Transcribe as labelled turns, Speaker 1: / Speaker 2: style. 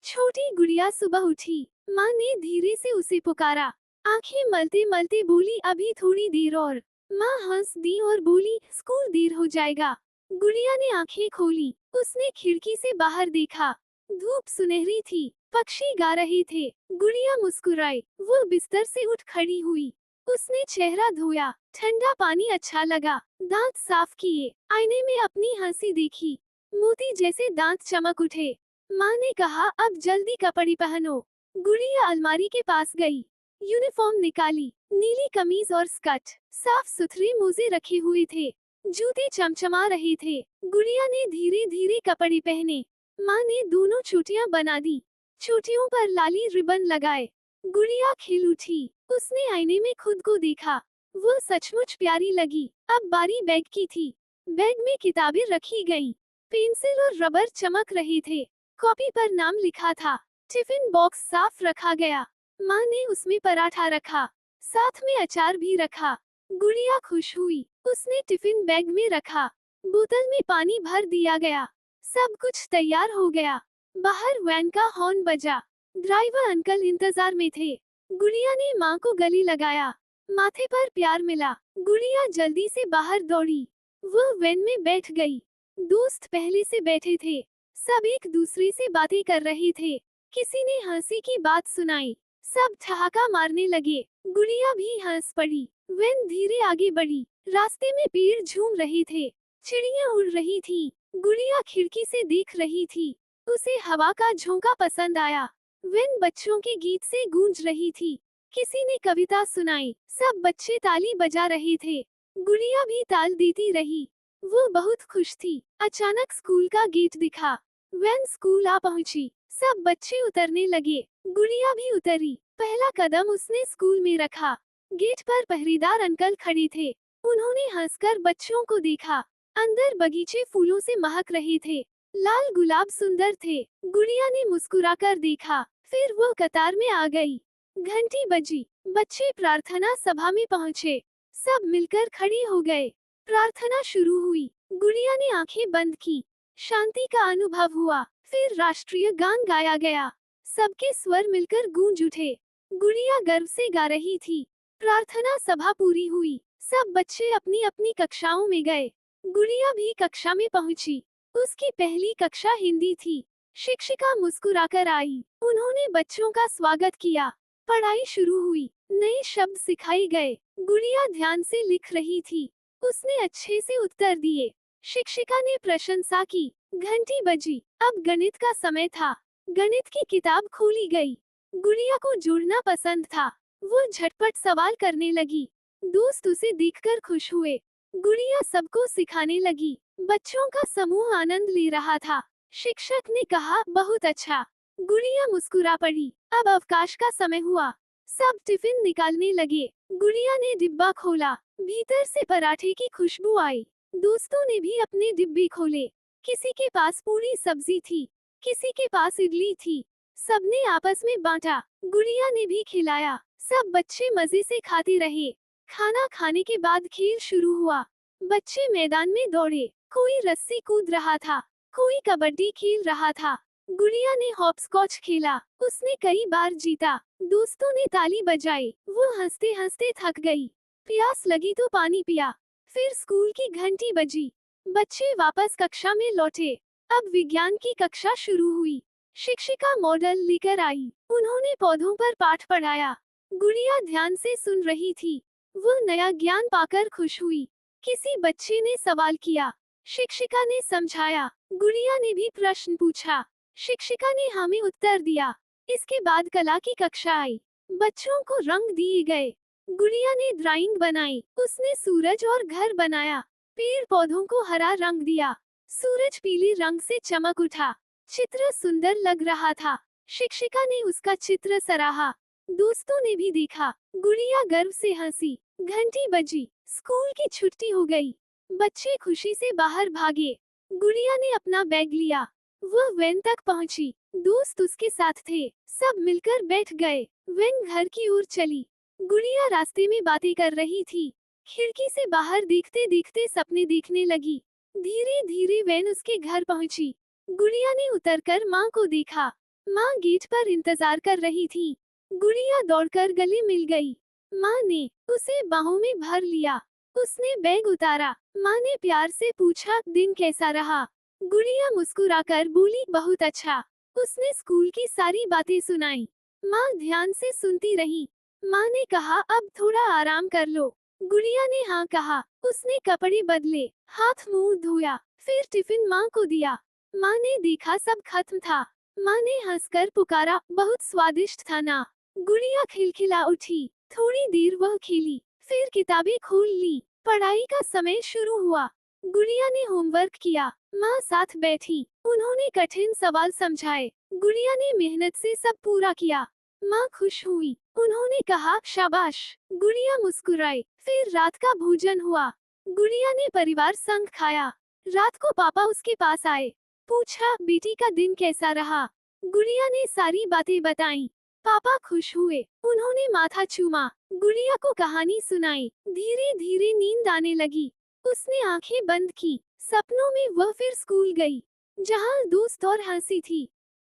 Speaker 1: छोटी गुड़िया सुबह उठी। माँ ने धीरे से उसे पुकारा। आंखें मलते मलते बोली, अभी थोड़ी देर और। माँ हंस दी और बोली, स्कूल देर हो जाएगा। गुड़िया ने आंखें खोली। उसने खिड़की से बाहर देखा। धूप सुनहरी थी, पक्षी गा रहे थे। गुड़िया मुस्कुराई। वो बिस्तर से उठ खड़ी हुई। उसने चेहरा धोया। ठंडा पानी अच्छा लगा। दांत साफ किए। आईने में अपनी हंसी देखी। मोती जैसे दांत चमक उठे। माँ ने कहा, अब जल्दी कपड़े पहनो। गुड़िया अलमारी के पास गई। यूनिफॉर्म निकाली। नीली कमीज और स्कर्ट। साफ सुथरे मोजे रखे हुए थे। जूते चमचमा रहे थे। गुड़िया ने धीरे धीरे कपड़े पहने। माँ ने दोनों चोटियां बना दी। चोटियों पर लाली रिबन लगाए। गुड़िया खिल उठी। उसने आईने में खुद को देखा। वो सचमुच प्यारी लगी। अब बारी बैग की थी। बैग में किताबें रखी गईं। पेंसिल और रबर चमक रहे थे। कॉपी पर नाम लिखा था। टिफिन बॉक्स साफ रखा गया। माँ ने उसमें पराठा रखा। साथ में अचार भी रखा। गुड़िया खुश हुई। उसने टिफिन बैग में रखा। बोतल में पानी भर दिया गया। सब कुछ तैयार हो गया। बाहर वैन का हॉर्न बजा। ड्राइवर अंकल इंतजार में थे। गुड़िया ने माँ को गले लगाया। माथे पर प्यार मिला। गुड़िया जल्दी से बाहर दौड़ी। वो वैन में बैठ गई। दोस्त पहले से बैठे थे। सब एक दूसरे से बातें कर रहे थे। किसी ने हंसी की बात सुनाई। सब ठहाका मारने लगे। गुड़िया भी हंस पड़ी। वैन धीरे आगे बढ़ी। रास्ते में पेड़ झूम रहे थे। चिड़िया उड़ रही थी। गुड़िया खिड़की से देख रही थी। उसे हवा का झोंका पसंद आया। वैन बच्चों के गीत से गूंज रही थी। किसी ने कविता सुनाई। सब बच्चे ताली बजा रहे थे। गुड़िया भी ताल देती रही। वो बहुत खुश थी। अचानक स्कूल का गेट दिखा। वैन स्कूल आ पहुंची। सब बच्चे उतरने लगे। गुड़िया भी उतरी। पहला कदम उसने स्कूल में रखा। गेट पर पहरेदार अंकल खड़े थे। उन्होंने हंसकर बच्चों को देखा। अंदर बगीचे फूलों से महक रहे थे। लाल गुलाब सुंदर थे। गुड़िया ने मुस्कुराकर देखा। फिर वो कतार में आ गई। घंटी बजी। बच्चे प्रार्थना सभा में पहुंचे। सब मिलकर खड़े हो गए। प्रार्थना शुरू हुई। गुड़िया ने आंखें बंद की। शांति का अनुभव हुआ। फिर राष्ट्रीय गान गाया गया। सबके स्वर मिलकर गूंज उठे। गुड़िया गर्व से गा रही थी। प्रार्थना सभा पूरी हुई। सब बच्चे अपनी अपनी कक्षाओं में गए। गुड़िया भी कक्षा में पहुंची। उसकी पहली कक्षा हिंदी थी। शिक्षिका मुस्कुराकर आई। उन्होंने बच्चों का स्वागत किया। पढ़ाई शुरू हुई। नए शब्द सिखाए गए। गुड़िया ध्यान से लिख रही थी। उसने अच्छे से उत्तर दिए। शिक्षिका ने प्रशंसा की। घंटी बजी। अब गणित का समय था। गणित की किताब खोली गई। गुड़िया को जोड़ना पसंद था। वो झटपट सवाल करने लगी। दोस्त उसे देखकर खुश हुए। गुड़िया सबको सिखाने लगी। बच्चों का समूह आनंद ले रहा था। शिक्षक ने कहा, बहुत अच्छा। गुड़िया मुस्कुरा पड़ी। अब अवकाश का समय हुआ। सब टिफिन निकालने लगे। गुड़िया ने डिब्बा खोला। भीतर से पराठे की खुशबू आई। दोस्तों ने भी अपने डिब्बे खोले। किसी के पास पूरी सब्जी थी। किसी के पास इडली थी। सबने आपस में बांटा। गुड़िया ने भी खिलाया। सब बच्चे मजे से खाते रहे। खाना खाने के बाद खेल शुरू हुआ। बच्चे मैदान में दौड़े। कोई रस्सी कूद रहा था। कोई कबड्डी खेल रहा था। गुड़िया ने हॉपस्कॉच खेला। उसने कई बार जीता। दोस्तों ने ताली बजाई। वो हंसते हंसते थक गई। प्यास लगी तो पानी पिया। फिर स्कूल की घंटी बजी। बच्चे वापस कक्षा में लौटे। अब विज्ञान की कक्षा शुरू हुई। शिक्षिका मॉडल लेकर आई। उन्होंने पौधों पर पाठ पढ़ाया। गुड़िया ध्यान से सुन रही थी। वो नया ज्ञान पाकर खुश हुई। किसी बच्चे ने सवाल किया। शिक्षिका ने समझाया। गुड़िया ने भी प्रश्न पूछा। शिक्षिका ने हमें उत्तर दिया। इसके बाद कला की कक्षा आई। बच्चों को रंग दिए गए। गुड़िया ने ड्राइंग बनाई। उसने सूरज और घर बनाया। पेड़ पौधों को हरा रंग दिया। सूरज पीले रंग से चमक उठा। चित्र सुंदर लग रहा था। शिक्षिका ने उसका चित्र सराहा। दोस्तों ने भी देखा। गुड़िया गर्व से हंसी। घंटी बजी। स्कूल की छुट्टी हो गई। बच्चे खुशी से बाहर भागे। गुड़िया ने अपना बैग लिया। वो वैन तक पहुंची। दोस्त उसके साथ थे। सब मिलकर बैठ गए। वैन घर की ओर चली। गुड़िया रास्ते में बातें कर रही थी। खिड़की से बाहर देखते देखते सपने देखने लगी। धीरे धीरे वैन उसके घर पहुंची। गुड़िया ने उतरकर माँ को देखा। माँ गेट पर इंतजार कर रही थी। गुड़िया दौड़कर गले मिल गई। माँ ने उसे बाहों में भर लिया। उसने बैग उतारा। माँ ने प्यार से पूछा, दिन कैसा रहा? गुड़िया मुस्कुराकर बोली, बहुत अच्छा। उसने स्कूल की सारी बातें सुनाई। माँ ध्यान से सुनती रही। माँ ने कहा, अब थोड़ा आराम कर लो। गुड़िया ने हाँ कहा। उसने कपड़े बदले, हाथ मुंह धोया, फिर टिफिन माँ को दिया। माँ ने देखा सब खत्म था। माँ ने हंसकर पुकारा, बहुत स्वादिष्ट था ना? गुड़िया खिलखिला उठी। थोड़ी देर वह खेली, फिर किताबें खोल ली। पढ़ाई का समय शुरू हुआ। गुड़िया ने होमवर्क किया। माँ साथ बैठी। उन्होंने कठिन सवाल समझाए। गुड़िया ने मेहनत से सब पूरा किया। माँ खुश हुई। उन्होंने कहा, शाबाश। गुड़िया मुस्कुराई। फिर रात का भोजन हुआ। गुड़िया ने परिवार संग खाया। रात को पापा उसके पास आए। पूछा, बेटी का दिन कैसा रहा? गुड़िया ने सारी बातें बताईं। पापा खुश हुए। उन्होंने माथा चूमा। गुड़िया को कहानी सुनाई। धीरे धीरे नींद आने लगी। उसने आंखें बंद की। सपनों में वह फिर स्कूल गई, जहाँ दोस्त और हंसी थी।